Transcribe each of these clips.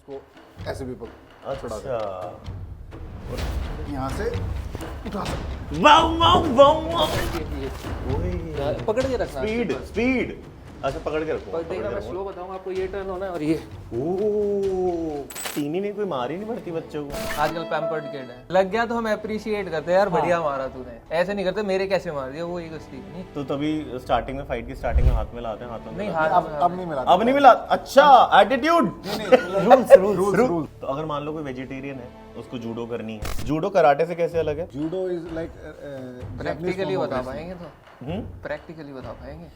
इसको ऐसे भी छोड़ा अच्छा यहाँ से उठा सकते वाओ वाओ वाओ वाओ पकड़ के रखना स्पीड स्पीड अच्छा पकड़ के रखो पर देखना मैं स्लो बताऊंगा आपको, ये टर्न होना है और ये ओह चीनी ने कोई मार ही नहीं पड़ती बच्चों को। आजकल पैम्पर्ड किड है। लग गया तो हम अप्रिशिएट करते हैं यार, बढ़िया मारा तूने, ऐसे नहीं करते मेरे कैसे मार दिया, वो एक उसकी नहीं। तो तभी स्टार्टिंग में फाइट की स्टार्टिंग में हाथ में लाते हैं, हाथ में नहीं लाते हाथ अब नहीं मिला हैं। अब नहीं मिला। अच्छा एटीट्यूड रूल्स तो अगर मान लो कोई वेजिटेरियन है उसको जूडो करनी है, जूडो कराटे से कैसे अलग है? जूडो इज लाइक प्रैक्टिकली बता पाएंगे तो प्रैक्टिकली बता पाएंगे।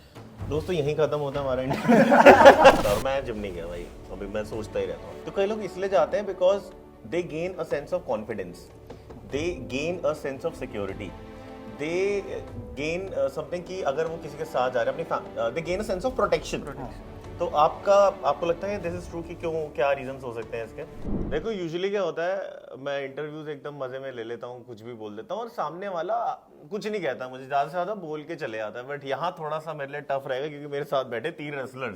दोस्तों यहीं खत्म होता है हमारा इंटरव्यू। और मैं जिम नहीं गया भाई, अभी मैं सोचता ही रहता हूँ। तो कई लोग इसलिए जाते हैं because they gain a sense of confidence, they gain a sense of security, they gain something कि अगर वो किसी के साथ जा रहे हैं अपनी, दे gain a sense of protection. तो आपको लगता है दिस इज ट्रू कि क्यों, क्या रीजंस हो सकते हैं इसके? देखो यूजुअली क्या होता है, मैं इंटरव्यूज एकदम मजे में ले लेता हूँ, कुछ भी बोल देता हूँ और सामने वाला कुछ नहीं कहता, मुझे ज्यादा से ज्यादा बोल के चले जाता है। बट यहाँ थोड़ा सा मेरे लिए टफ रहेगा क्योंकि मेरे साथ बैठे 3 रेसलर्स,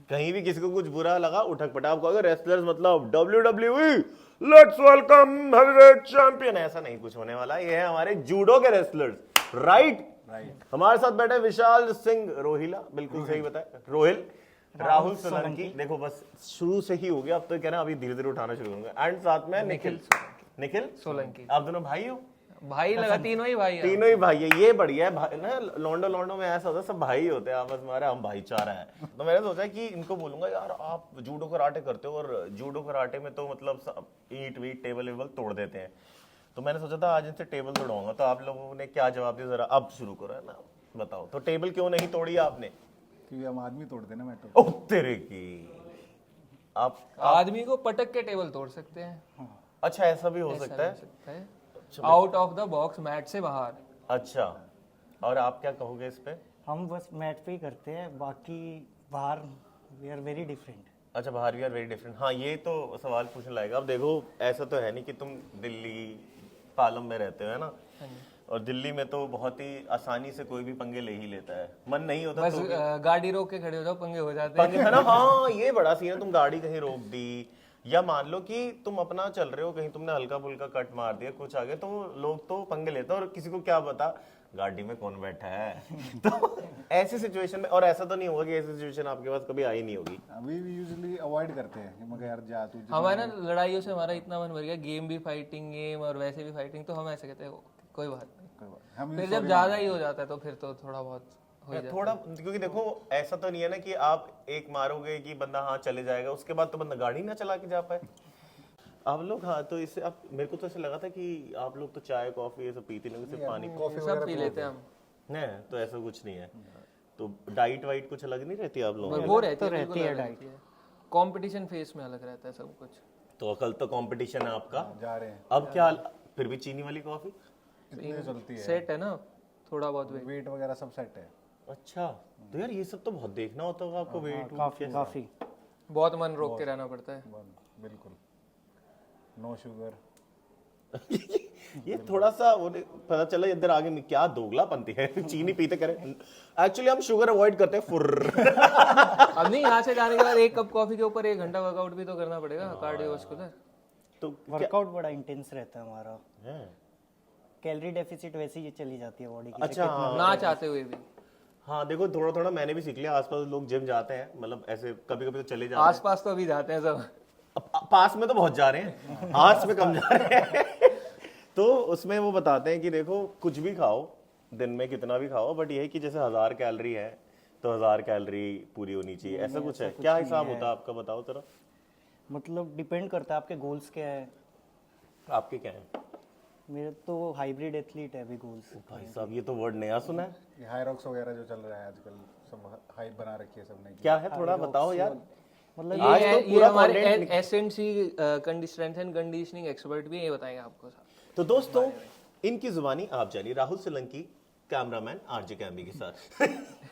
कहीं भी किसी को कुछ बुरा लगा उठक पटा। आप कहोगे रेसलर्स मतलब WWE, let's welcome heavyweight champion, ऐसा नहीं कुछ होने वाला। ये है हमारे जूडो के रेसलर्स, राइट। हमारे साथ बैठे विशाल सिंह रोहिला, बिल्कुल सही बताया, रोहिल राहुल सोलंकी। देखो बस शुरू से ही हो गया, अब तो कह रहे हैं अभी धीरे धीरे उठाना शुरू होंगे। एंड साथ में निखिल सोलंकी। आप दोनों भाई हो? भाई लगा, तीनों ही भाई है। तीनों ही भाई है, ये बढ़िया है भाई ना। लॉन्डो में ऐसा होता है सब भाई होते हैं आपस में, हम भाईचारा है। तो मैंने सोचा कि इनको बोलूंगा यार आप जूडो कराटे करते हो और जूडो कराटे में तो मतलब ईंट वीट टेबल वेबल तोड़ देते हैं। तो मैंने सोचा था आज इनसे टेबल तोड़ाऊंगा। तो आप लोगों ने क्या जवाब दिया, जरा अब शुरू करो, है ना, बताओ। तो टेबल क्यों नहीं तोड़ी आपने? क्योंकि हम आदमी तोड़ते ना मेट्रो। ओह तेरे की, आप आदमी को पटक के टेबल तोड़ सकते हैं, अच्छा ऐसा भी हो सकता है। Out of the box, mat से बाहर। अच्छा, और आप क्या कहोगे इस पे? हम बस मैट पे ही करते हैं, बाकी बाहर वी आर वेरी डिफरेंट। अच्छा बाहर वी आर वेरी डिफरेंट। हाँ ये तो सवाल पूछने लायक। अब देखो ऐसा तो है नहीं कि तुम दिल्ली पालम में रहते हो, है ना, और दिल्ली में तो बहुत ही आसानी से कोई भी पंगे ले ही लेता है, मन नहीं होता बस तो गाड़ी रोक के खड़े हो जाओ, पंगे हो जाते पंगे, है ना। हाँ ये बड़ा सीन है, तुम गाड़ी कहीं रोक दी या मान लो कि तुम अपना चल रहे हो, कहीं तुमने हल्का फुल्का कट मार दिया कुछ आगे, तो लोग तो पंगे लेते हैं और किसी को क्या पता गाड़ी में कौन बैठा है। तो ऐसी सिचुएशन में, और ऐसा तो नहीं होगा कि ऐसी सिचुएशन आपके पास कभी आई नहीं होगी? अभी भी यूजुअली अवॉइड करते हैं कि मगर यार जा तू। हमारे ना लड़ाइयों से हमारा इतना मन भर गया, गेम भी फाइटिंग गेम और वैसे भी फाइटिंग, तो हम ऐसे कहते हैं कोई बात नहीं। हम फिर जब ज्यादा ही हो जाता है तो फिर तो थोड़ा बहुत हो जाता है। थोड़ा, क्योंकि देखो ऐसा तो नहीं है ना कि आप एक मारोगे कि बंदा हाँ चले जाएगा, उसके बाद तो बंदा गाड़ी ना चला के जा पाए। आप लोग, हाँ तो इससे आप, मेरे को तो ऐसा लगा था कि आप लोग तो चाय कॉफी ये सब पीते नहीं, सिर्फ पानी सब पी लेते हैं हम। नहीं, तो ऐसा कुछ नहीं है। तो डाइट वाइट कुछ अलग नहीं रहती आप लोगों पर की? वो रहती है डाइट, कंपटीशन फेस में अलग रहता है सब कुछ। तो कल तो कंपटीशन है आपका, जा रहे हैं। अब क्या फिर भी चीनी वाली कॉफी? इतने चलती है, सेट है ना, थोड़ा बहुत वेट। वेट वगैरह सब सेट है। अच्छा, तो यार ये सब तो बहुत देखना होता होगा आपको, वेट काफी बहुत मन रोक के रहना पड़ता है। बिल्कुल, नो शुगर। ये थोड़ा सा वो पता चला इधर आगे में क्या दोगलापंती है। चीनी पीते करे, एक्चुअली हम शुगर अवॉइड करते हैं फुर्र। अब नहीं, यहाँ से जाने के बाद 1 कप कॉफी के ऊपर 1 घंटा वर्कआउट भी तो करना पड़ेगा, कार्डियोवास्कुलर। तो वर्कआउट बड़ा इंटेंस रहता है हमारा, है कैलोरी डेफिसिट वैसे ही चली जाती है बॉडी की। अच्छा हाँ, ना चाहते हुए भी। हाँ देखो थोड़ा थोड़ा मैंने भी सीख लिया, आसपास लोग जिम जाते हैं, मतलब ऐसे कभी कभी तो चले जाते हैं। आसपास तो अभी जाते हैं सब, पास में तो बहुत जा रहे हैं, आस में कम जा रहे हैं। तो उसमें वो बताते हैं कि देखो कुछ भी खाओ, दिन में कितना भी खाओ, बट ये है कि जैसे 1000 कैलोरी है तो 1000 कैलोरी पूरी होनी चाहिए, ऐसा कुछ है क्या? हिसाब होता है आपका, बताओ जरा। मतलब डिपेंड करता है आपके गोल्स क्या है। आपके क्या है? मेरे तो हाइब्रिड एथलीट है अभी गोल्स। भाई साहब ये तो वर्ड नया सुना है। ये हाइरॉक्स वगैरह जो चल रहा है आजकल, सब हाइप बना रखी है सबने। क्या है थोड़ा बताओ यार। मतलब आज तो ये पूरा हमारे content SNC strength and conditioning expert भी ये बताएंगे आपको। तो दोस्तों इनकी जुबानी आप जानिए, राहुल सोलंकी कैमरामैन आरजे कैम्बी के साथ।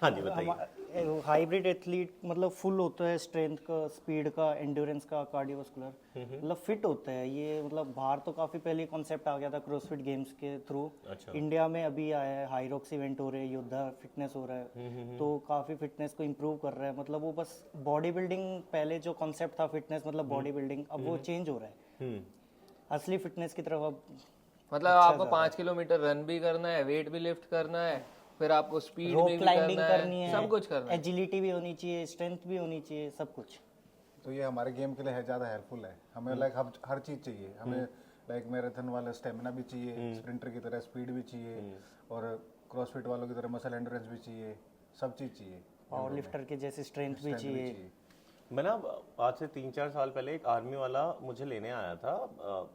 हाँ जी बताइए। हाइब्रिड एथलीट मतलब फुल होता है, स्ट्रेंथ का, स्पीड का, एंड्योरेंस का, कार्डियोवास्कुलर, मतलब फिट होता है ये। मतलब बाहर तो काफी पहले कॉन्सेप्ट आ गया था क्रॉसफिट गेम्स के थ्रू। अच्छा। इंडिया में अभी आया है, हाईरॉक्स इवेंट हो रहे हैं, योद्धा फिटनेस हो रहा है, तो काफी फिटनेस को इम्प्रूव कर रहा है। मतलब वो बस बॉडी बिल्डिंग, पहले जो कॉन्सेप्ट था फिटनेस मतलब बॉडी बिल्डिंग, अब वो चेंज हो रहा है असली फिटनेस की तरफ अब। मतलब आपको 5 किलोमीटर रन भी करना है, वेट भी लिफ्ट करना है, फिर आपको स्पीड रोप भी क्लाइंबिंग करना करनी है, है, सब कुछ करना है। एजिलिटी भी होनी चाहिए, स्ट्रेंथ भी होनी चाहिए, सब कुछ। तो ये हमारे गेम के लिए है ज़्यादा हेल्पफुल है। हमें लाइक हर चीज़ चाहिए हमें, लाइक मैराथन वाला स्टेमिना भी चाहिए, स्प्रिंटर की तरह स्पीड भी चाहिए, और क्रॉसफिट वालों की तरह मसल एंड्योरेंस भी चाहिए, सब चीज़ चाहिए। पावर लिफ्टर के जैसे स्ट्रेंथ भी चाहिए। मैं ना आज से 3-4 साल पहले एक आर्मी वाला मुझे लेने आया था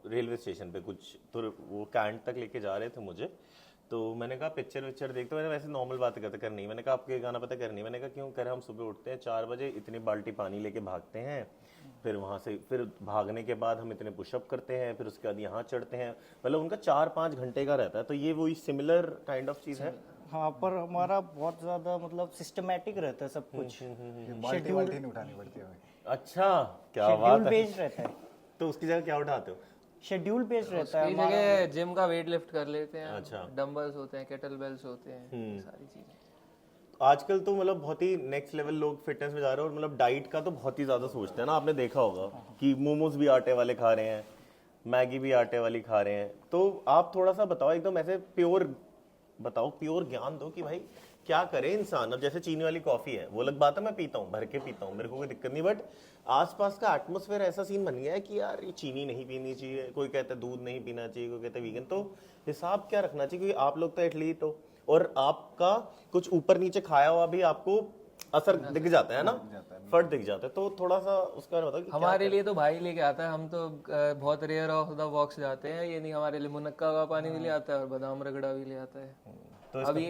रेलवे स्टेशन पे, कुछ तो वो कैंट तक लेके जा रहे थे मुझे। तो मैंने कहा पिक्चर विक्चर देखते, मैंने वैसे नॉर्मल बातें करनी। मैंने कहा आपके गाना पता करनी। मैंने कहा क्यों कर, हम सुबह उठते हैं 4 बजे, इतनी बाल्टी पानी लेके भागते हैं, फिर वहाँ से फिर भागने के बाद हम इतने पुशअप करते हैं, फिर उसके बाद यहाँ चढ़ते हैं। मतलब उनका 4-5 घंटे का रहता है। तो ये वही सिमिलर काइंड ऑफ चीज़ है। हाँ, पर हमारा बहुत ज्यादा मतलब सिस्टमेटिक रहता है सब कुछ, बाल्टी नहीं उठानी पड़ती हमें। अच्छा, क्या शेड्यूल बात है। बेस्ड रहता है, तो उसकी जगह क्या उठाते हो? शेड्यूल बेस्ड रहता है उसकी जगह जिम का वेट लिफ्ट कर लेते हैं। अच्छा। डंबल्स होते हैं, केटल बेल्स होते हैं, सारी चीजें। आजकल तो मतलब बहुत ही नेक्स्ट लेवल लोग फिटनेस में जा रहे हैं, और मतलब डाइट का तो बहुत ही ज्यादा सोचते हैं ना। आपने देखा होगा कि मोमोज भी आटे वाले खा रहे हैं, मैगी भी आटे वाली खा रहे हैं। तो आप थोड़ा सा बताओ, एकदम ऐसे प्योर बताओ, प्योर ज्ञान दो कि भाई क्या करे इंसान। अब जैसे चीनी वाली कॉफी है, वो अलग बात है, मैं पीता हूँ, भर के पीता हूँ, मेरे को कोई दिक्कत नहीं। बट आसपास का एटमोसफेयर ऐसा सीन बन गया है कि यार ये चीनी नहीं पीनी चाहिए, कोई कहता है दूध नहीं पीना चाहिए, कोई कहता है वीगन। तो हिसाब क्या रखना चाहिए? क्योंकि आप लोग तो एथलीट हो, और आपका कुछ ऊपर नीचे खाया हुआ भी आपको असर दिख जाता है ना, फर्क दिख जाता है। तो थोड़ा सा उसके बारे में बताओ कि हमारे लिए तो भाई लेके आता है, हम तो बहुत रेयर ऑफ द वॉक्स जाते हैं। ये नहीं, हमारे लिए मुनक्का का पानी भी ले आता है और बादाम रगड़ा भी ले आता है। तो अभी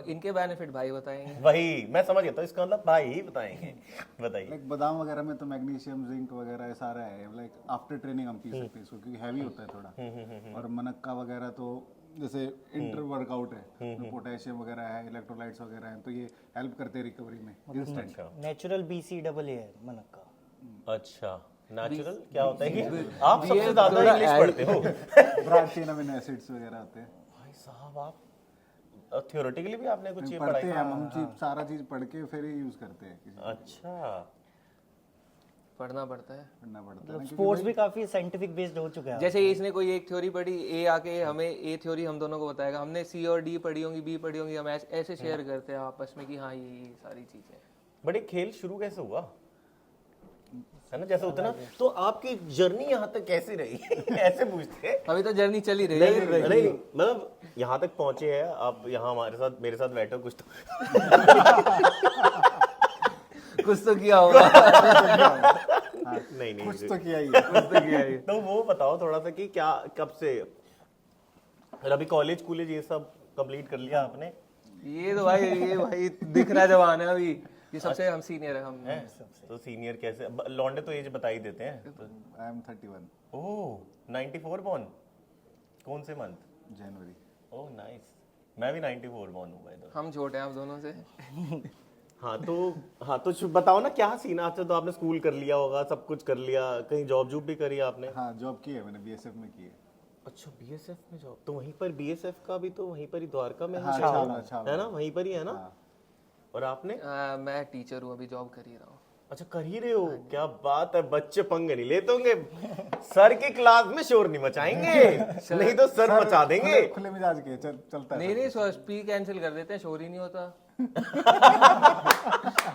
इनके बेनिफिट भाई बताएंगे। वही मैं समझ गया था, इसका मतलब भाई ही बताएंगे। बताइए। लाइक बादाम वगैरह में तो मैग्नीशियम, जिंक वगैरह सारा है। लाइक आफ्टर ट्रेनिंग हम पी सकते हैं इसको, क्योंकि हैवी होता है थोड़ा। और मनक्का वगैरह तो जैसे इंटर वर्कआउट है, तो पोटेशियम वगैरह है, इलेक्ट्रोलाइट्स वगैरह हैं, तो ये हेल्प करते हैं रिकवरी में इंस्टेंट। नेचुरल BCAA है मनक्का। अच्छा, नेचुरल क्या होता है कि आप सबसे ज्यादा इंग्लिश पढ़ते हो। ब्रांच चेन अमीनो एसिड्स वगैरह होते हैं। भाई साहब, आप थियोरेटिकली भी आपने कुछ ये पढ़ते पढ़ाई? हैं हम चीज, सारा चीज पढ़ के फिर ही यूज करते हैं। किसी अच्छा, पढ़ना पड़ता है। पढ़ना पड़ता है ना, स्पोर्ट्स भी काफी साइंटिफिक बेस्ड हो चुका है। जैसे इसने कोई एक थ्योरी पढ़ी, ए आके हमें ए थ्योरी हम दोनों को बताएगा, हमने सी और डी पढ़ी होंगी, बी पढ़ी होंगी, हम ऐसे शेयर करते हैं आपस में कि हाँ ये सारी चीजें। बट ये खेल शुरू कैसे हुआ है ना, जैसे होता है ना, तो आपकी जर्नी यहाँ तक कैसे रही? ऐसे पूछते हैं। अभी तो जर्नी चली रही नहीं, है। नहीं, मतलब यहाँ तक पहुंचे हैं आप, यहाँ हमारे साथ, मेरे साथ बैठे हो, कुछ तो कुछ तो किया होगा। नहीं कुछ तो किया ही है। तो वो बताओ थोड़ा सा कि क्या, कब से, फिर अभी कॉलेज कॉलेज ये सब कंप्लीट कर लिया आपने? ये भाई दिख रहा जवान है अभी, ये सबसे हम सीनियर है। हम तो सीनियर कैसे, लौंडे तो एज बता ही देते हैं। आई एम 31 ओह, 94 बॉर्न, कौन से मंथ? जनवरी। ओह नाइस, मैं भी 94 बॉर्न हूँ भाई। हम छोटे हैं आप दोनों से। हाँ तो बताओ ना क्या सीन। अच्छा, तो आपने स्कूल कर लिया होगा, सब कुछ कर लिया, कहीं जॉब भी करी आपने? हाँ, जॉब की है मैंने, BSF में की है। अच्छा, BSF में जॉब, तो वहीं पर BSF का भी तो वहीं पर ही द्वारका में हाँ, है ना, वहीं पर ही है ना। और आपने? मैं टीचर हूँ, अभी जॉब कर ही रहा हूँ। अच्छा, कर ही रहे हो, क्या बात है। बच्चे पंगे नहीं लेते होंगे, सर की क्लास में शोर नहीं मचाएंगे, नहीं तो सर मचा देंगे। खुले मिजाज के चलता है। नहीं, स्पीक कैंसिल कर देते हैं, शोर ही नहीं होता।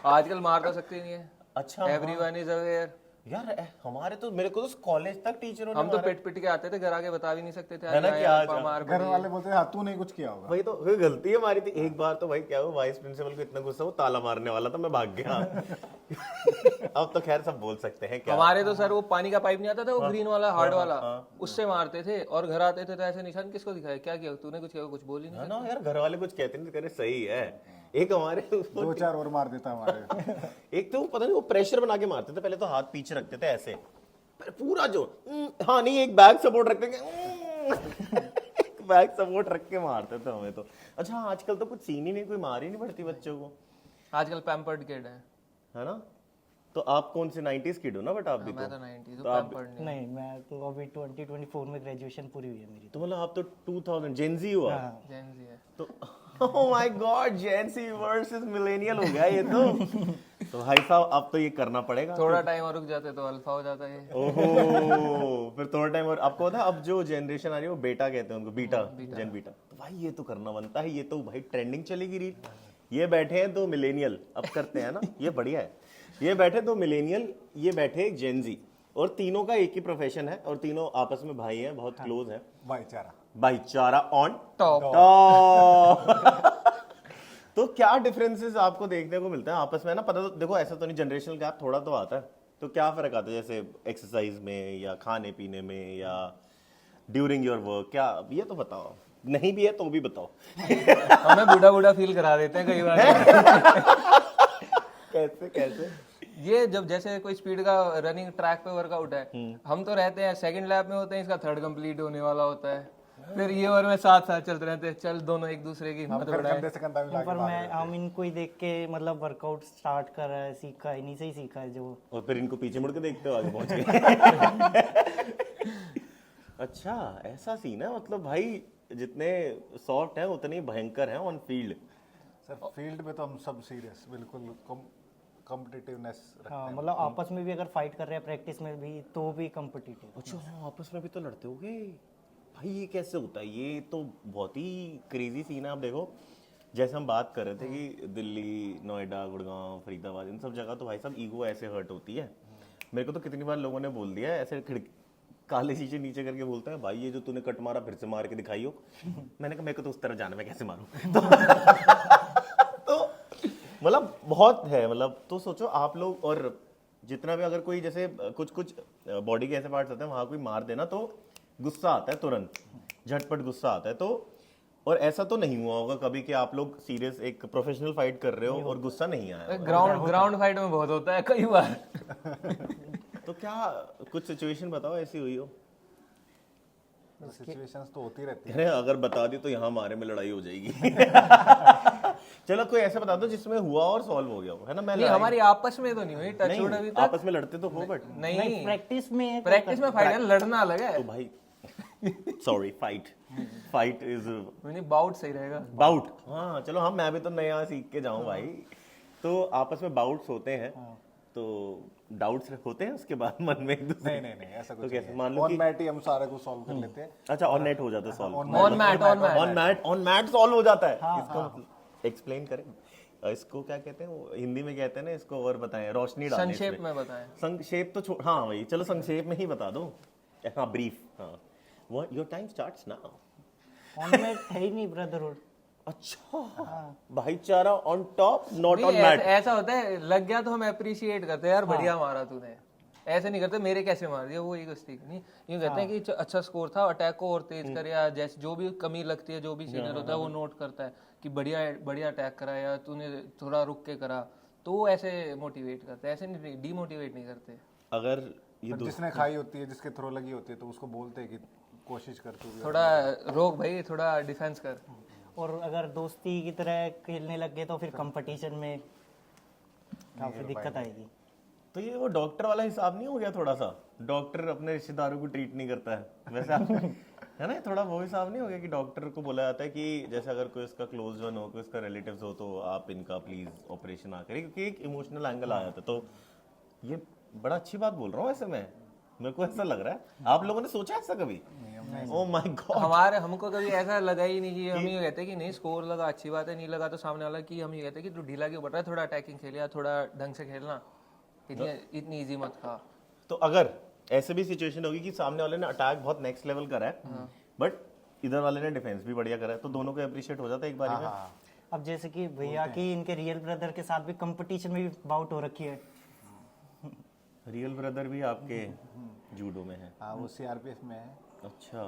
आजकल मार तो सकते नहीं है। अच्छा, एवरीवन इज अवेयर। यार हमारे तो, मेरे को तो कॉलेज तक टीचरों ने हम तो पिट के आते थे, घर आके बता भी नहीं सकते थे। है ना कि आज मार घर वाले बोलते हैं हाँ तू नहीं कुछ किया होगा। वही तो फिर गलती हमारी थी। एक बार तो भाई क्या हुआ, वाइस प्रिंसिपल को इतना गुस्सा, वो ताला मारने वाला था, मैं भाग गया। अब तो खैर सब बोल सकते हैं क्या। हमारे तो सर वो पानी का पाइप नहीं आता था, वो ग्रीन वाला हार्ड वाला, उससे मारते थे। और घर आते थे तो ऐसे निशान किसको दिखाए, क्या किया तूने, कुछ किया, कुछ बोल ही नहीं। ना यार, घर वाले कुछ कहते नहीं, करे सही है। एक हमारे 2-4 और मार देता हमारे। एक तो पता नहीं वो प्रेशर बना के मारते थे, पहले तो हाथ पीछे रखते थे ऐसे, पूरा जो हाँ नहीं, एक बैक सपोर्ट रखते थे, बैक सपोर्ट रख के मारते थे हमें तो। अच्छा आजकल तो कुछ सीन ही नहीं, कोई मार ही नहीं पड़ती बच्चों को, आजकल पैम्पर्ड किड है ना? तो आप कौन से 90s किड हो ना, बट आप भी मैं तो तो 90 तो पैम्पर्ड नहीं। नहीं, मैं तो अभी 2024 में ग्रेजुएशन पूरी हुई है मेरी। तो मतलब आप तो 2000 जेनजी हुआ जेन जी है तो oh my God Gen Z versus millennial हो गया ये तो भाई साहब अब तो ये करना पड़ेगा। थोड़ा टाइम और रुक जाते तो अल्फा हो जाता है। ओहो फिर थोड़ा टाइम और आपको पता है अब जो जनरेशन आ रही है वो बेटा कहते हैं उनको, बीटा, जेन बीटा। तो भाई ये तो करना बनता है, ये तो भाई ट्रेंडिंग चलेगी रील। ये बैठे हैं तो मिलेनियल, अब करते हैं ना, ये बढ़िया है। ये बैठे तो मिलेनियल, ये बैठे जेनजी, और तीनों का एक ही प्रोफेशन है और तीनों आपस में भाई हैं, बहुत क्लोज हैं, भाईचारा ऑन टॉप। तो क्या डिफरेंसेस आपको देखने को मिलते हैं आपस में ना? पता तो देखो ऐसा तो नहीं, जनरेशनल गैप थोड़ा तो आता है, तो क्या फर्क आता है जैसे एक्सरसाइज में या खाने पीने में या ड्यूरिंग योर वर्क, क्या ये तो बताओ, नहीं भी है तो भी बताओ। हमें बूढ़ा बूढ़ा फील करा देते हैं कई बार। कैसे कैसे? ये जब जैसे कोई स्पीड का रनिंग ट्रैक पे वर्कआउट है, हम तो रहते हैं सेकंड लैप में होते हैं, इसका थर्ड कंप्लीट होने वाला होता है, फिर ये और मैं साथ साथ चलते रहते हैं, चल दोनों एक दूसरे की हिम्मत बढ़ाएं। पर मैं हम इनको ही देख के मतलब वर्कआउट स्टार्ट कर रहा है, सीखा है, इन्हीं से ही सीखा है जो। और फिर इनको पीछे मुड़ के देखते हो आगे पहुंच गए। अच्छा ऐसा सीन है, मतलब भाई जितने सॉफ्ट हैं उतने ही भयंकर हैं ऑन फील्ड। सर फील्ड में तो हम सब सीरियस, बिल्कुल कॉम्पिटिटिवनेस रखते हाँ हैं। मतलब आपस में भी अगर फाइट कर रहे हैं प्रैक्टिस में भी तो भी कॉम्पिटिटिव। अच्छा हाँ आपस में भी तो लड़ते होगे भाई, ये कैसे होता है? ये तो बहुत ही क्रेजी सीन है। आप देखो जैसे हम बात कर रहे थे कि दिल्ली, नोएडा, गुड़गांव, फरीदाबाद, इन सब जगह तो भाई साहब ईगो ऐसे हर्ट होती है। मेरे को तो कितनी बार लोगों ने बोल दिया है ऐसे, काले शीशे नीचे करके बोलते हैं भाई ये जो तूने कट मारा फिर से मार के दिखाइयो। मैंने कहा मेरे को तो उस तरह जाना, मैं कैसे मारूं? तो मतलब बहुत है, मतलब तो सोचो आप लोग, और जितना भी अगर कोई जैसे कुछ कुछ बॉडी के ऐसे पार्ट्स होते हैं वहां कोई मार देना तो गुस्सा आता है, तुरंत झटपट गुस्सा आता है। तो और ऐसा तो नहीं हुआ होगा कभी कि आप लोग सीरियस एक प्रोफेशनल फाइट कर रहे हो और गुस्सा नहीं आया? ग्राउंड फाइट में बहुत होता है कई बार। तो क्या कुछ सिचुएशन बताओ ऐसी हुई हो? सिचुएशंस तो होती रहती है। अरे अगर बता दी तो यहाँ हमारे में लड़ाई हो जाएगी। चलो कोई ऐसा बता दो जिसमें हुआ और सॉल्व हो गया हो, है ना? मैं नहीं हमारी आपस में तो नहीं हुई टच वुड अभी तक। आपस में लड़ते तो हो बट नहीं प्रैक्टिस में फाइट है, लड़ना अलग है। तो भाई सॉरी फाइट इज नहीं बाउट सही रहेगा। बाउट, हाँ चलो हम, मैं भी तो नया सीख के जाऊं भाई। तो आपस में बाउट्स होते हैं, तो डाउट्स होते हैं उसके बाद मन में एक दूसरे। नहीं ऐसा तो कुछ कैसे नहीं मान है। लो ऑन कि मैट ही हम सारे को सॉल्व कर लेते हैं। अच्छा ऑन नेट हो जाता है सॉल्व, ऑन मैट सॉल्व हो जाता है। इसका मतलब एक्सप्लेन करें इसको क्या कहते हैं, वो हिंदी में कहते हैं ना इसको, और बताएं रोशनी डालने संक्षेप में बताएं। संक्षेप तो हाँ भाई चलो संक्षेप में ही बता दो। हाँ ब्रीफ, हाँ what your time starts now. On mat है ही नहीं ब्रदरहुड। अच्छा भाईचारा on top not on mat. ऐसा होता है, लग गया तो हम अप्रिशिएट करते हैं यार, बढ़िया मारा तूने। ऐसे नहीं करते मेरे कैसे मार दिया, वो एक नहीं, यूं कहते हैं कि अच्छा स्कोर था, अटैक को और तेज कर, या जैसे जो भी कमी लगती है जो भी सीनियर होता है वो नोट करता है कि बढ़िया अटैक करा या तूने थोड़ा रुक के करा, तो वो ऐसे मोटिवेट करते हैं, ऐसे नहीं डीमोटिवेट नहीं करते। अगर ये जिसने खाई होती है, जिसके थ्रो लगी होती है, तो उसको बोलते हैं कि कोशिश कर तू भी। थोड़ा रोक भाई, थोड़ा डिफेंस कर। और अगर दोस्ती की तरह खेलने लग गए तो फिर कंपटीशन में काफी दिक्कत आएगी। तो ये वो डॉक्टर वाला हिसाब नहीं हो गया थोड़ा सा? डॉक्टर अपने रिश्तेदारों को ट्रीट नहीं करता है वैसा है ना, थोड़ा वो हिसाब नहीं हो गया कि डॉक्टर को बोला जाता है कि जैसे अगर कोई इसका क्लोज वन हो, कोई इसका रिलेटिव्स हो, तो आप इनका प्लीज ऑपरेशन ना करें, क्योंकि एक इमोशनल एंगल आ जाता है। तो ये बड़ा अच्छी बात बोल रहा हूँ वैसे मैं, मेरे को ऐसा लग रहा है। आप लोगों ने सोचा ऐसा कभी? ओह माय गॉड, हमको कभी ऐसा लगा ही नहीं कि हम ये कहते हैं कि नहीं स्कोर लगा अच्छी बात है, नहीं लगा तो सामने वाला कि हम ये कहते हैं कि तू ढीला क्यों पड़ रहा है, थोड़ा अटैकिंग खेल या थोड़ा ढंग से खेलना, इतनी इजी मत खा। तो अगर ऐसे भी सिचुएशन होगी कि सामने वाले ने अटैक बहुत नेक्स्ट लेवल करा है बट इधर वाले ने डिफेंस भी बढ़िया करा है, तो दोनों को अप्रिशिएट हो जाता है एक बारी में। अब जैसे कि भैया की इनके रियल ब्रदर के साथ भी कंपटीशन में भी बाउट हो रखी है। रियल ब्रदर भी आपके जूडो में है? हाँ वो सीआरपीएफ में है। अच्छा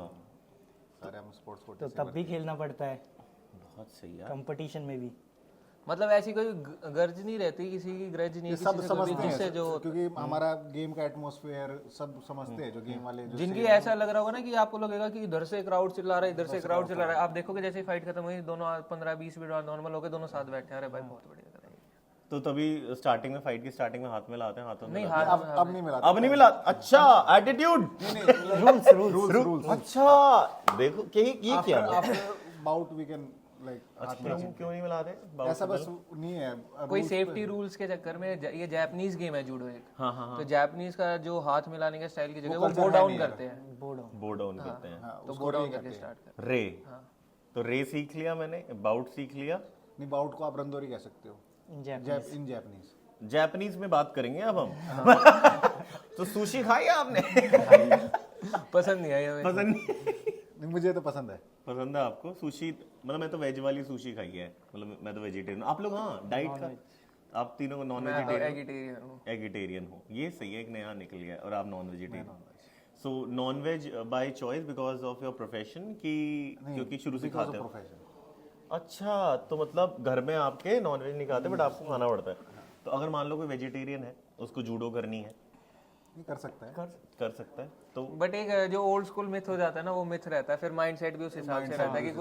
सारे हम स्पोर्ट्स तो तब भी खेलना पड़ता है बहुत सही यार। कंपटीशन में भी। मतलब ऐसी कोई गर्ज नहीं रहती, किसी की ग्रज नहीं, ये किसी सब से समझते कभी, जिससे हैं जो क्योंकि हमारा गेम का एटमॉस्फेयर सब समझते हैं, जो गेम वाले जो जिनकी ऐसा लग रहा होगा ना कि आपको लगेगा कि इधर से क्राउड चिल्ला रहा है, इधर से क्राउड चिल्ला रहा है, आप देखोगे जैसे फाइट खत्म हुई दोनों 15-20 मिनट नॉर्मल हो गए, दोनों साथ बैठे हैं, अरे भाई बहुत बढ़िया करेंगे। तो तभी स्टार्टिंग में, फाइट की स्टार्टिंग में हाथ में लाते हैं, हाथों में नहीं लाते हाथ अब नहीं मिला हैं। अब नहीं मिला, अच्छा एटीट्यूड, रूल्स अच्छा देखो ये क्या है? After bout we can like क्यों नहीं मिलाते? ऐसा बस नहीं है कोई सेफ्टी रूल्स के चक्कर में ये जापानीज गेम है जूडो एक, हाँ हाँ तो जापानीज का जो हाथ मिलाने के स्टाइल की जगह वो culture बो है डाउन नहीं करते हैं, बो डाउन करते हैं। तो बो डाउन करके स्टार्ट कर। रे, तो रे सीख लिया मैंने, बाउट सीख लिया, नहीं, बाउट को आप रंदोरी कह सकते हो इन जापानीज। जापानीज में बात करेंगे अब हम। तो सुशी खाई आपने? पसंद नहीं आई हमें। पसंद नहीं? नहीं, मुझे तो पसंद है। पसंद है आपको सुशी? मतलब मैं तो वेज वाली सुशी खाई है, मतलब मैं तो वेजिटेरियन। आप लोग हाँ डाइट का, आप तीनों को नॉन मैं तो वेजिटेरियन, एगिटेरियन हूँ। एगिटेरियन हो, ये सही है, एक नया निकल गया। और आप non vegetarian, so non veg by choice because of your profession, कि क्योंकि शुरू से खाते हो? प्रोफेशन। अच्छा, तो मतलब घर में आपके नॉन वेज नहीं खाते बट आपको खाना पड़ता है। तो अगर मान लो कोई वेजिटेरियन है, उसको जूडो करनी है, नहीं कर सकता है। कर सकता है तो? बट एक जो ओल्ड स्कूल मिथ हो जाता है ना, वो मिथ रहता है, फिर माइंडसेट भी उस हिसाब से रहता है कि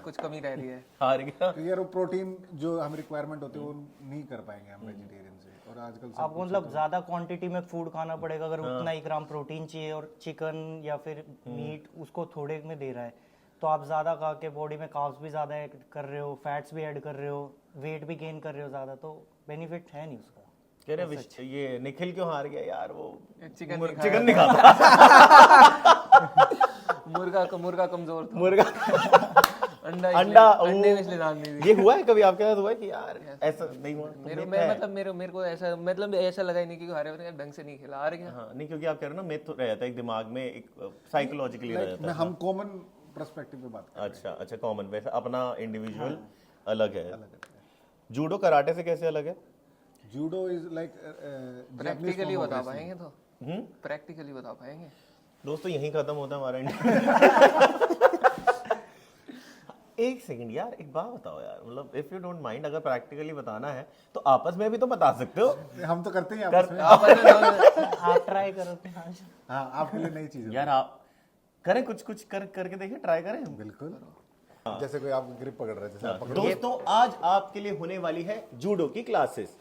कुछ कमी रह रही है। हार गया। क्योंकि यार वो प्रोटीन जो हम रिक्वायरमेंट होती है वो नहीं कर पाएंगे हम वेजिटेरियन से। और आजकल सब आपको मतलब ज्यादा क्वांटिटी में फूड खाना पड़ेगा अगर उतना ही ग्राम प्रोटीन चाहिए, और चिकन या फिर मीट उसको थोड़े में दे रहा है, तो आप ज्यादा खा के बॉडी में कार्ब्स भी ज्यादा ऐड कर रहे हो, फैट्स भी ऐड कर रहे हो, वेट भी गेन कर रहे हो ज्यादा, तो बेनिफिट है नहीं उसका। कह रहे ये निखिल क्यों हार गया यार? वो चिकन नहीं खाता। मुर्गा कमजोर था, मुर्गा अंडा अंडे में इसलिए दान दी थी। ये हुआ है कभी आपके साथ? हुआ है कि यार ऐसा नहीं हुआ? मेरे को ऐसा लगा ही नहीं कि हारे होने ढंग से नहीं खिला, हार गया। हाँ, नहीं क्योंकि आप कह रहे हो ना, मिथ रहता है एक दिमाग में, एक साइकोलॉजिकली रहता है। हम कॉमन पर्सपेक्टिव पे बात अच्छा, कॉमन, वैसे अपना इंडिविजुअल अलग है। जूडो कराटे से कैसे अलग है? जूडो इज लाइक प्रैक्टिकली बता पाएंगे तो? प्रैक्टिकली बता पाएंगे दोस्तों? यहीं खत्म होता है हमारा इंडिया। एक सेकंड यार, एक बात बताओ यार, मतलब इफ यू डोंट माइंड, अगर प्रैक्टिकली बताना है तो आपस में भी तो बता सकते हो। हम तो करते हैं आपस में। आप ट्राई करो। हाँ, आपके लिए नई चीज है। यार आप करें, कुछ करके देखिए, ट्राई करें। बिल्कुल, जैसे कोई आपको ग्रिप पकड़ रहा है, जैसे आप पकड़ दोस्तों आज आपके लिए होने वाली है जूडो की क्लासेस,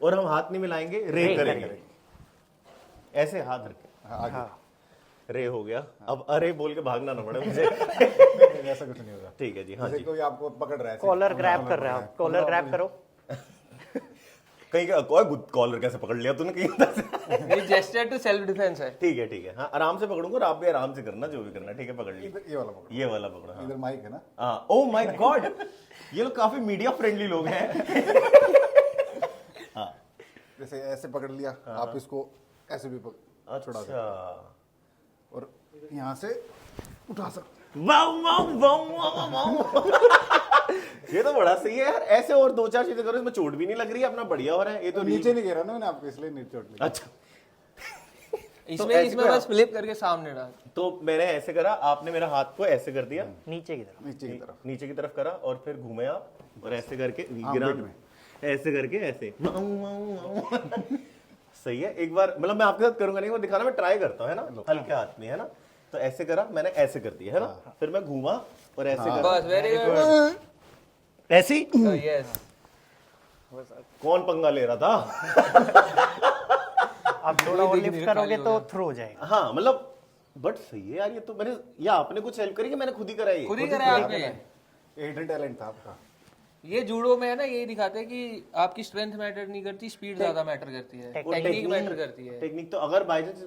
और हम हाथ नहीं मिलाएंगे, रे करेंगे। ऐसे हाथ रखें, हाँ, आगे। रे हो गया। अब अरे बोल के भागना ना पड़े मुझे। ऐसा कुछ नहीं होगा। ठीक है जी, हाँ जैसे जी। कोई आपको पकड़ रहा है, कॉलर ग्रैब कर रहे हो आप, कॉलर ग्रैब करो। कहीं का कोई कॉलर कैसे पकड़ लिया तूने कहीं? ये जेस्चर टू सेल्फ डिफेंस है। ठीक है, हाँ आराम से पकड़ूंगा और आप भी आराम से करना जो भी करना। ठीक है, पकड़ लिया। ये वाला पकड़ो। ये वाला पकड़ो, हाँ। इधर माइक है ना। हाँ, ओह माय गॉड, ये लोग काफी मीडिया फ्रेंडली लोग हैं। हाँ, जैसे ऐसे पकड़ लिया, आप इसको ऐसे भी छोड़ा सकते अच्छा। हो और यहाँ से उठा सकते ये तो बड़ा सही है यार। ऐसे और 2-4 चीजें करो, इसमें चोट भी नहीं लग रही है, अपना बढ़िया हो रहा है। ये हो। तो नीचे नहीं गिरा ना मैंने आपको, इसलिए नीचे चोट लगी। अच्छा, इसमें बस फ्लिप करके सामने डाल। तो मैंने ऐसे करा, आपने मेरा हाथ को ऐसे कर दिया, नीचे की तरफ। नीचे की तरफ करा, और फिर घूमे आप, और ऐसे करके गिरा, ऐसे करके ऐसे। सही है। एक बार मतलब मैं आपके साथ करूंगा नहीं, वो दिखाना, मैं ट्राई करता हूँ, है ना, हल्के हाथ में, है ना। तो ऐसे करा मैंने, ऐसे कर दिया, है ना। फिर मैं घूमा और ऐसे करा, बस वेरी गुड। ऐसी। यस, कौन पंगा ले रहा था? आप थोड़ा और लिफ्ट करोगे तो थ्रो हो जाएगा। हाँ मतलब, बट सही है यार। ये तो मैंने, या आपने कुछ हेल्प करी कि मैंने खुद ही करा? ये खुद ही करा आपने। हिडन टैलेंट था आपका। ये जूडो में है ना, यही दिखाते हैं कि आपकी स्ट्रेंथ मैटर नहीं करती, स्पीड ज्यादा मैटर करती है, टेक्निक मैटर करती है। टेक्निक तो अगर by chance,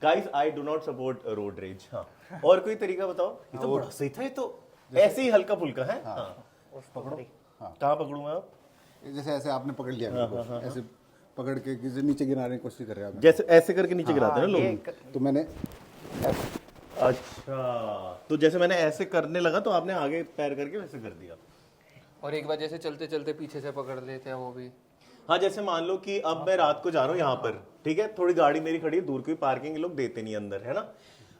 guys I do not support road rage. हाँ, और कोई तरीका बताओ? ये तो बड़ा सही था। ये तो ऐसे ही हल्का फुल्का है। हाँ, पकड़ो। कहाँ पकड़ूं मैं अब? जैसे ऐसे आपने पकड़ लिया मेरे को, ऐसे पकड़ के किसी नीचे गिराने की कोशिश कर रहे हैं आप। जैसे ऐसे करके नीचे गिराते हैं ना लोग। तो मैंने अच्छा, तो जैसे मैंने ऐसे करने लगा तो आपने आगे पैर करके वैसे कर दिया। और एक बार जैसे चलते चलते पीछे से पकड़ लेते हैं वो भी। हाँ, जैसे मान लो कि अब मैं रात को जा रहा हूँ यहाँ पर, ठीक है, थोड़ी गाड़ी मेरी खड़ी है दूर की, पार्किंग लोग देते नहीं अंदर, है ना।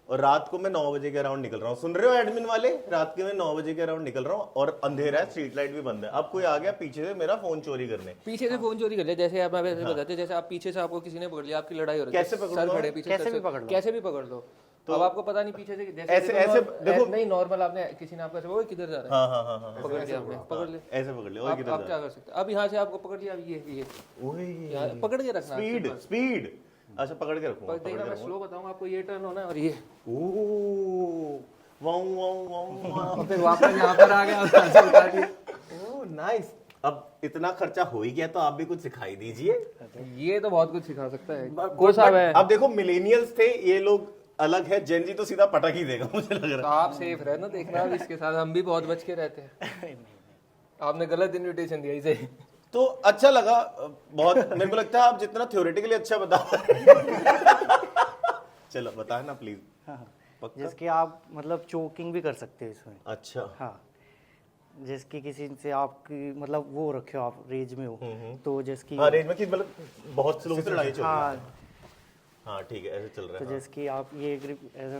और रात को मैं 9 बजे के अराउंड निकल रहा हूँ, सुन रहे हो एडमिन वाले, रात के मैं 9 बजे के अराउंड निकल रहा हूँ और अंधेरा है, स्ट्रीट लाइट भी बंद है, अब कोई आ गया पीछे से मेरा फोन चोरी करने। पीछे से फोन चोरी कर लिया, जैसे आप वैसे बताते हैं, जैसे आप पीछे से आपको किसी ने पकड़ लिया, आपकी लड़ाई हो रही है, कैसे पकड़ सर लो? खड़े पीछे, कैसे भी पकड़ लो, कैसे भी पकड़ लो। तो अब आपको पता नहीं पीछे से जैसे ऐसे देखो, नहीं नॉर्मल आपने किसी ने आपको ऐसे बोला किधर जा रहा है, हाँ पकड़ लिया आपने, पकड़ लिया, ऐसे पकड़ लिया, और आप किधर क्या कर सकते हैं? अब यहाँ से आपको पकड़ लिया, अब ये ओए यहाँ पकड़ के रखना, स्पीड, अच्छा पकड़ के रखूंगा, देखना मैं स्लो बताऊंगा आपको, ये टर्न होना है और ये ओह वाओ वाओ वाओ, और फिर वापस यहाँ पर आ गया और यहाँ से उठा दिया। Oh nice. अब इतना खर्चा हो ही गया तो आप भी कुछ सिखाई दीजिए। ये तो बहुत कुछ सिखा सकता है, कोई साहब है। अब देखो मिलेनियल्स थे ये लोग अलग है, जेन जी तो सीधा पटक ही देगा मुझे लग तो रहा है। आप सेफ रहे ना, देखना अब इसके साथ हम भी बहुत बच के रहते हैं। आपने गलत इनविटेशन दिया इसे। तो अच्छा लगा बहुत, मेरे को लगता है आप जितना थ्योरेटिकली अच्छा बता चलो बताए ना प्लीज। पक्का? जिसकी आप मतलब चोकिंग भी कर सकते हो इसमें। अच्छा हाँ, जिसकी किसी से आपकी मतलब वो रखे हो, आप रेंज में हो तो जिसकी हाँ रेंज में कि मतलब बहुत स्लो से लड़ाई चल रही है। हाँ, हाँ ठीक है ऐसे चल रहा तो है। हाँ। जिसकी आप ये ग्रिप ऐसे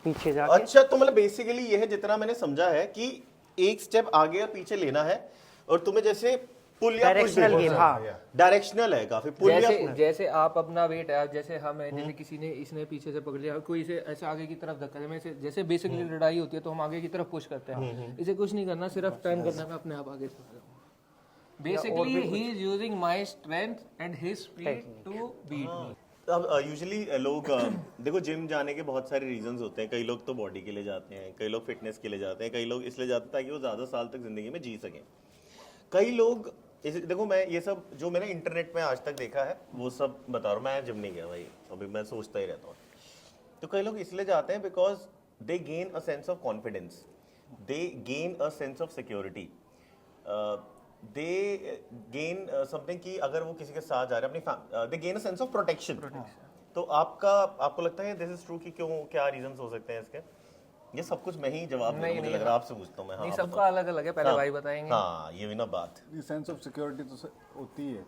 पीछे जाके अच्छा तो मतलब बेसिकली ये है, जितना मैंने समझा है कि एक स्टेप आगे या पीछे लेना है और तुम्हें जैसे पुल या पुश डायरेक्शनल गेम। हाँ, डायरेक्शनल है काफी, पुल या जैसे जैसे आप अपना वेट है, जैसे हम है, जैसे किसी ने इसने पीछे से पकड़ लिया, कोई इसे ऐसे आगे की तरफ धक्का दे, जैसे बेसिकली लड़ाई होती है तो हम आगे की तरफ पुश करते हैं, इसे कुछ नहीं करना, सिर्फ टर्न करना है, मैं अपने आप आगे चला जाऊंगा। Basically he is using my strength and his speed to beat me. अब यूजुअली लोग देखो जिम जाने के बहुत सारे रीजंस होते हैं, कई लोग तो बॉडी के लिए जाते हैं, कई लोग फिटनेस के लिए जाते हैं, कई लोग इसलिए जाते हैं ताकि वो ज़्यादा साल तक ज़िंदगी में जी सकें। कई लोग देखो मैं ये सब जो मैंने इंटरनेट में आज तक देखा है वो सब बता रहा हूँ, मैं जिम नहीं गया भाई, अभी मैं सोचता ही रहता हूँ। तो कई लोग इसलिए जाते हैं because they gain a sense of confidence, they gain a sense of security, they gain something कि अगर वो किसी के साथ जा रहे हैं अपनी दे gain a sense of protection. तो आपको लगता है दिस इज ट्रू कि क्यों, क्या रीजंस हो सकते हैं इसके? ये सब कुछ मैं ही जवाब दूंगा, मुझे लग रहा है आपसे पूछता हूँ मैं। नहीं, हाँ सबका अलग अलग है, पहले भाई बताएंगे। हाँ ये भी ना बात। ये सेंस ऑफ सिक्योरिटी तो होती है।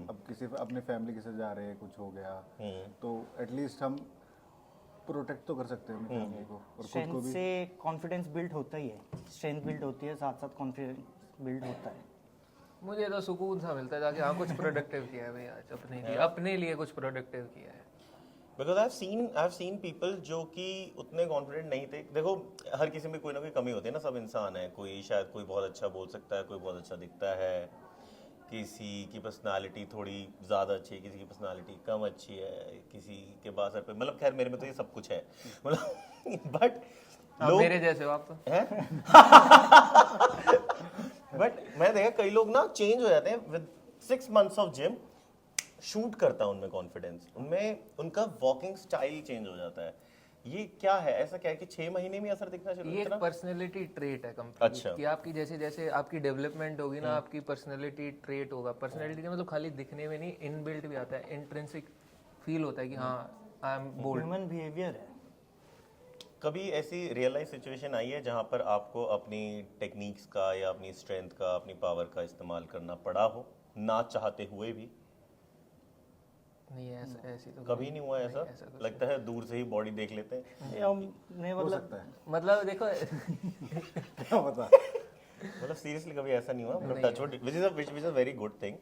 अब किसी अपने फैमिली के साथ जा रहे हैं, कुछ हो गया तो एटलीस्ट हम प्रोटेक्ट तो कर सकते हैं अपनी फैमिली को और खुद को स्ट्रेंथ भी। से कॉन्फिडेंस बिल्ड होता ही है, स्ट्रेंथ बिल्ड होती है, साथ साथ कॉन्फिडेंस बिल्ड होता है। मुझे तो सुकून सा मिलता है जाके, हाँ कुछ प्रोडक्टिव किया है भाई आज, अपने लिए कुछ प्रोडक्टिव किया है। Because I have seen people जो कि उतने कॉन्फिडेंट नहीं थे। देखो हर किसी में कोई ना कोई कमी होती है ना, सब इंसान है, कोई शायद कोई बहुत अच्छा बोल सकता है, कोई बहुत अच्छा दिखता है, किसी की पर्सनालिटी थोड़ी ज़्यादा अच्छी है, किसी की पर्सनालिटी कम अच्छी है, किसी के पास मतलब खैर मेरे में तो ये सब कुछ है मतलब बट लोग मेरे जैसे हो आप तो। बट मैं देखा कई लोग ना चेंज हो जाते हैं with 6 months of gym, shoot करता है उनमें कॉन्फिडेंस, उनमें उनका वॉकिंग स्टाइल चेंज हो जाता है। ये क्या है, ऐसा क्या है कि 6 महीने में असर दिखना शुरू ये होता है? पर्सनैलिटी ट्रेट है कंप्लीट। अच्छा। कि आपकी जैसे जैसे आपकी डेवलपमेंट होगी ना, आपकी पर्सनैलिटी ट्रेट होगा। पर्सनैलिटी का मतलब खाली दिखने में नहीं, इनबिल्ट भी आता है, इंट्रिंसिक फील होता है कि हाँ I am bold. Human behaviour है। कभी ऐसी रियल लाइफ सिचुएशन आई है जहां पर आपको अपनी टेक्निक्स का या अपनी स्ट्रेंथ का, अपनी पावर का इस्तेमाल करना पड़ा हो ना चाहते हुए भी? नहीं ऐसी तो कभी नहीं हुआ ऐसा? लगता है दूर से ही बॉडी देख लेते हैं। ये हमने हो मतलब सकता है, मतलब देखो क्या पता। मतलब सीरियसली कभी ऐसा नहीं हुआ, मतलब touchwood, which is a very good thing।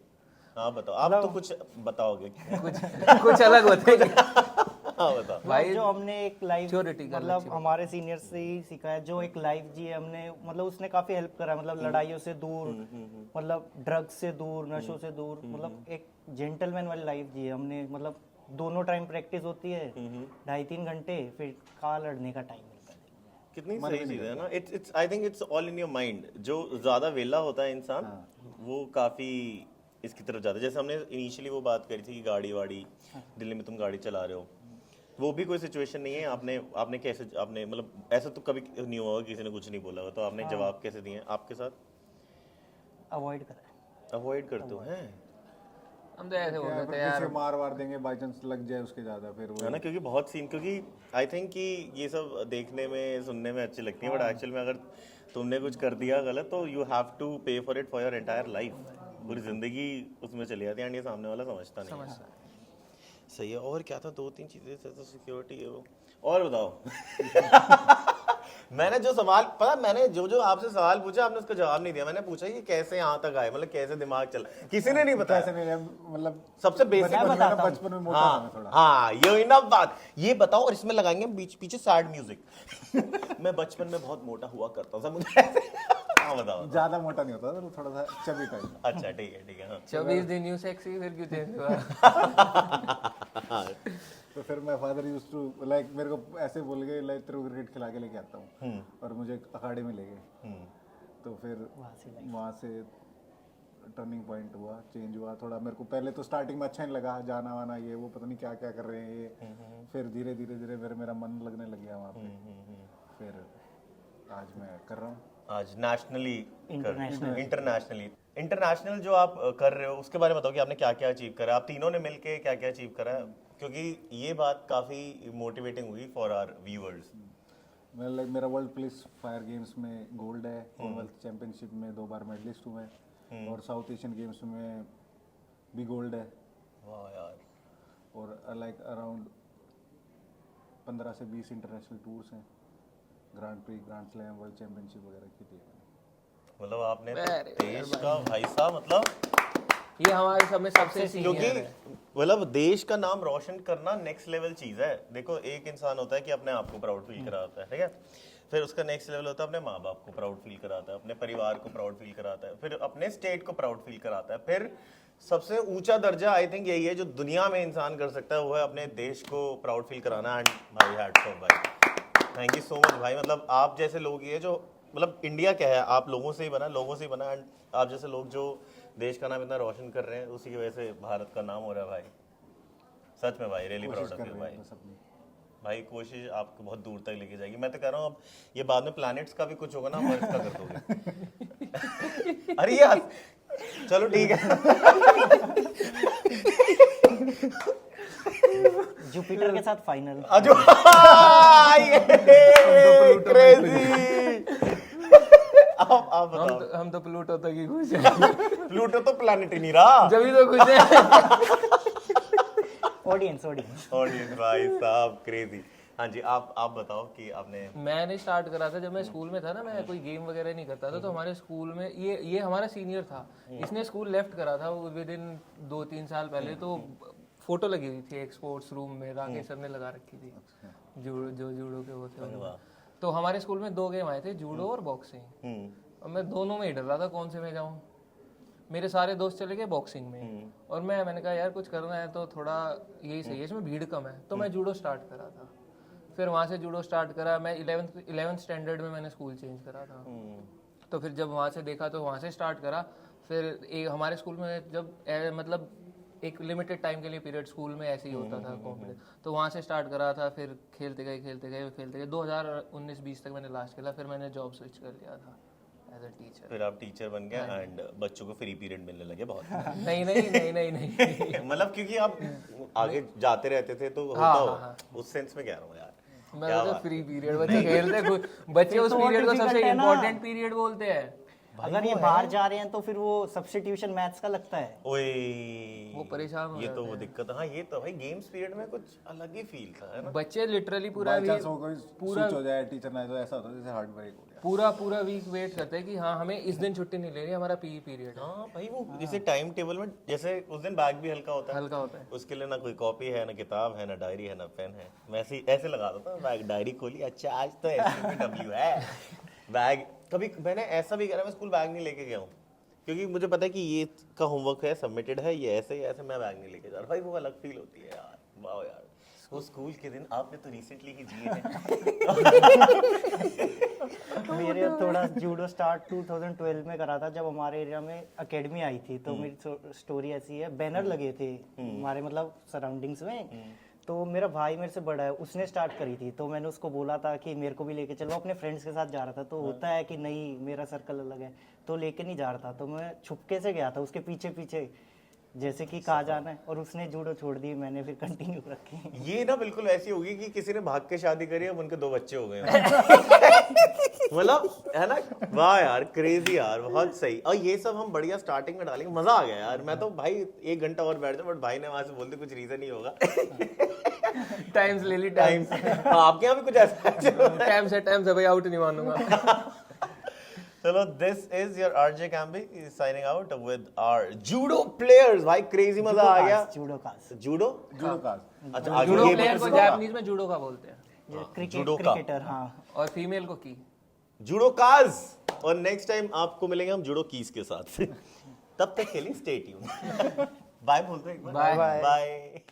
हाँ बताओ, आप तो कुछ बताओगे कुछ अलग होते हैं। हाँ बताओ। भाई जो हमने एक लाइफ Maturity का मतलब हमारे सीनियर से ही सीखा है, जो एक लाइफ जी है हमने, मतलब उसने काफी हेल्प करा, मतलब लड़ाइयों से दूर, मतलब ड्रग्स से दूर, नशों से दूर, मतलब एक जेंटलमैन वाली लाइफ जी है हमने। मतलब दोनों टाइम प्रैक्टिस होती है, 2.5-3 घंटे, फिर कहाँ लड़ने का टाइम मिलता है। कितनी सही चीज है ना। It's I think it's all in your mind. जो ज्यादा वेला होता है इंसान वो काफी इसकी तरफ जाता है। जैसे हमने इनिशियली वो बात करी थी कि गाड़ी वाड़ी, दिल्ली में तुम गाड़ी चला रहे हो, वो भी कोई सिचुएशन नहीं है। आपने कैसे, आपने मतलब ऐसा तो कभी नहीं हुआ होगा किसी ने कुछ नहीं बोला होगा, तो आपने जवाब कैसे दिए? आपके साथ अवॉइड करा है। अवॉइड करते हो हैं? हम तो ऐसे बोल देते हैं किसी यार, मार देंगे बाई चांस लग जाए उसके ज्यादा, फिर वो है ना, क्योंकि बहुत सीन, क्योंकि आई थिंक कि ये सब देखने में सुनने में अच्छी लगती है, बट एक्चुअल में अगर तुमने कुछ कर दिया गलत तो यू हैव टू पे for it for your entire life. पूरी जिंदगी उसमें चली जाती है एंड ये सामने वाला समझता नहीं है। सही है। और क्या था, 2-3 चीजें तो सिक्योरिटी है वो। और बताओ। मैंने जो सवाल पता, मैंने जो आपसे सवाल पूछा आपने उसका जवाब नहीं दिया। मैंने पूछा ये कैसे यहाँ तक आए, मतलब कैसे दिमाग चला, किसी ने नहीं बताया। कैसे नहीं मतलब सबसे बेसिक बचपन में मोटा था मैं थोड़ा। हाँ ये ना बात, ये बताओ और इसमें लगाएंगे पीछे सैड म्यूजिक। मैं बचपन में बहुत मोटा हुआ करता था, मुझे हाँ बताओ। ज्यादा मोटा नहीं होता था, थोड़ा सा चबी टाइप। अच्छा ठीक है हाँ। 24 दिन न्यू सेक्सी, फिर क्यों चेंज हुआ? तो फिर मैं फादर यूज टू लाइक, मेरे को ऐसे बोल गए लाइक तेरे को क्रिकेट खिला के लेके आता हूँ, और मुझे अखाड़े में ले गए। तो फिर वहाँ से टर्निंग पॉइंट हुआ, चेंज हुआ थोड़ा। मेरे को पहले तो स्टार्टिंग में अच्छा नहीं लगा, जाना वाना ये वो, पता नहीं क्या क्या कर रहे हैं ये। फिर धीरे धीरे मेरा मन लगने लग गया वहाँ पे। फिर आज मैं कर रहा हूँ। आज नेशनली, इंटरनेशनल जो आप कर रहे हो उसके बारे में बताओ कि आपने क्या क्या अचीव करा, आप तीनों ने मिलके क्या क्या अचीव करा, क्योंकि ये बात काफी मोटिवेटिंग हुई फॉर आवर व्यूअर्स। मेरा वर्ल्ड पुलिस फायर गेम्स में गोल्ड है, कॉमनवेल्थ चैंपियनशिप में 2 बार मेडलिस्ट हूँ मैं, और साउथ एशियन गेम्स में भी गोल्ड है। वाह यार। और लाइक अराउंड 15 से 20 इंटरनेशनल टूर्स हैं, grand pre, grand slam, world championship वगैरह की थी। मतलब आपने तो देश का भाई साहब, मतलब ये हमारे सब में सबसे क्योंकि सीनियर है। मतलब देश का नाम रोशन करना नेक्स्ट लेवल चीज है। देखो एक इंसान होता है कि अपने आप को प्राउड फील कराता है, ठीक है, फिर उसका नेक्स्ट लेवल होता है अपने माँ बाप को प्राउड फील कराता है, अपने परिवार को प्राउड फील कराता है, फिर अपने स्टेट को प्राउड फील कराता है, फिर सबसे ऊंचा दर्जा आई थिंक यही है जो दुनिया में इंसान कर सकता है, वो है अपने देश को प्राउड फील कराना। एंड भाई हैट्स ऑफ भाई, थैंक यू सो मच भाई। मतलब आप जैसे लोग ये जो, मतलब इंडिया क्या है, आप लोगों से ही बना, एंड आप जैसे लोग जो देश का नाम इतना रोशन कर रहे हैं, उसी की वजह से भारत का नाम हो रहा है भाई। सच में भाई, रियली प्राउड ऑफ यू भाई। भाई कोशिश आपको बहुत दूर तक लेके जाएगी। मैं तो कह रहा हूँ अब ये बाद में प्लैनेट्स का भी कुछ होगा ना, आप अर्थ का कर दोगे। अरे यार चलो ठीक है। जुपिटर के साथ फाइनल। क्रेजी। आप बताओ। हम तो प्लूटो तक ही खुश हैं। प्लूटो तो प्लैनेट ही नहीं रहा, जब ही तो खुश हैं। ऑडियंस भाई साहब क्रेजी। हाँ जी, आप बताओ कि आपने। मैंने स्टार्ट करा था जब मैं स्कूल में था ना, मैं कोई गेम वगैरह नहीं करता था, तो हमारे स्कूल में ये हमारा सीनियर था, इसने स्कूल लेफ्ट करा था विद इन 2-3 साल पहले। तो फोटो लगी हुई थी एक स्पोर्ट्स रूम में, राकेश सर ने लगा रखी थी, जूडो के वो थे। तो हमारे स्कूल में 2 गेम आए थे, जूडो और बॉक्सिंग, और मैं दोनों में ही डर रहा था कौन से में जाऊँ। मेरे सारे दोस्त चले गए बॉक्सिंग में, और मैंने कहा यार कुछ करना है तो थोड़ा यही सही है, इसमें भीड़ कम है, तो मैं जूडो स्टार्ट करा था। फिर वहाँ से जूडो स्टार्ट करा, मैं 11th स्टैंडर्ड में मैंने स्कूल चेंज करा था। तो फिर जब वहाँ से देखा तो वहाँ से स्टार्ट करा। फिर हमारे स्कूल में जब मतलब एक लिमिटेड टाइम के लिए पीरियड स्कूल में ऐसे ही होता था कॉम्पिटिशन, तो वहाँ से स्टार्ट करा था। फिर खेलते गए 2019-20 तक मैंने लास्ट खेला, फिर मैंने जॉब स्विच कर लिया था एज अ टीचर। फिर आप टीचर बन गए एंड बच्चों को फ्री पीरियड मिलने लगे बहुत। नहीं। मतलब क्योंकि आप आगे जाते रहते थे तो होता हो, उस सेंस में कह रहा हूँ यार। मैं तो फ्री पीरियड बच्चे खेलते, बच्चे उस पीरियड को सबसे इम्पोर्टेंट पीरियड बोलते हैं। अगर ये बाहर जा रहे हैं तो फिर वो सब्स्टिट्यूशन मैथ्स का लगता है, ओए वो परेशान हो ये तो वो दिक्कत है। हाँ ये तो भाई गेम्स पीरियड में कुछ अलग ही फील था, है ना। बच्चे लिटरली पूरा स्विच हो जाए टीचर ना, तो ऐसा होता है जैसे हार्ट ब्रेक हो गया। पूरा वीक वेट करते हैं कि हाँ हमें इस दिन छुट्टी नहीं लेनी, हमारा पीई पीरियड है। हाँ भाई वो जैसे टाइम टेबल में, जैसे उस दिन बैग भी हल्का होता है, उसके लिए ना कोई कॉपी है, ना किताब है, ना डायरी है, ना पेन है। मैं ऐसे लगा देता हूँ बैग, डायरी खोली, अच्छा आज तो SMW है। बैग कभी मैंने ऐसा भी करा, मैं स्कूल बैग नहीं लेके गया हूँ, क्योंकि मुझे पता है कि ये का होमवर्क है, सबमिटेड है, ये ऐसे मैं बैग नहीं लेके जा रहा। भाई वो अलग फील होती है यार। वाह यार, वो स्कूल के दिन आपने तो रिसेंटली ही जिए हैं। मेरे थोड़ा जूडो स्टार्ट 2012 में करा था, जब हमारे एरिया में एकेडमी आई थी। तो मेरी स्टोरी ऐसी है, बैनर लगे थे हमारे मतलब सराउंडिंग्स में, तो मेरा भाई मेरे से बड़ा है, उसने स्टार्ट करी थी, तो मैंने उसको बोला था कि मेरे को भी लेके चलो। अपने फ्रेंड्स के साथ जा रहा था, तो होता है कि नहीं मेरा सर्कल अलग है, तो लेके नहीं जा रहा था, तो मैं छुपके से गया था उसके पीछे पीछे। जैसे कि कहा जाना है, और उसने जूडो छोड़ दी, मैंने फिर कंटिन्यू रखी। ये ना बिल्कुल ऐसी होगी कि किसी ने भाग के शादी करी अब उनके 2 बच्चे हो गए हैं। मतलब है ना, वाह यार, क्रेजी यार, बहुत सही। और ये सब हम बढ़िया स्टार्टिंग में डालेंगे, मजा आ गया यार। मैं तो भाई 1 घंटा और बैठ जाऊं, बट भाई ने वहां से बोल दिया कुछ रीजन नहीं होगा। टाइम्स ले ली, टाइम आपके यहाँ भी कुछ ऐसा है? टाइम से भाई आउट नहीं मानूंगा। चलो, दिस इज योर आरजे कैम्बी signing out with our judo players. भाई क्रेजी मजा आ गया। जूडो कास, जूडो जूडो का अच्छा, आगे जूडो ये प्लेयर को जापानीज में जूडो का बोलते हैं, जूडोका। क्रिकेटर, हाँ। और फीमेल को की। जूडो काज। और नेक्स्ट टाइम आपको मिलेंगे हम जूडो कीज के साथ। तब तक के लिए स्टे ट्यून। बाय बोलते हैं एक बार। बाय। बाय।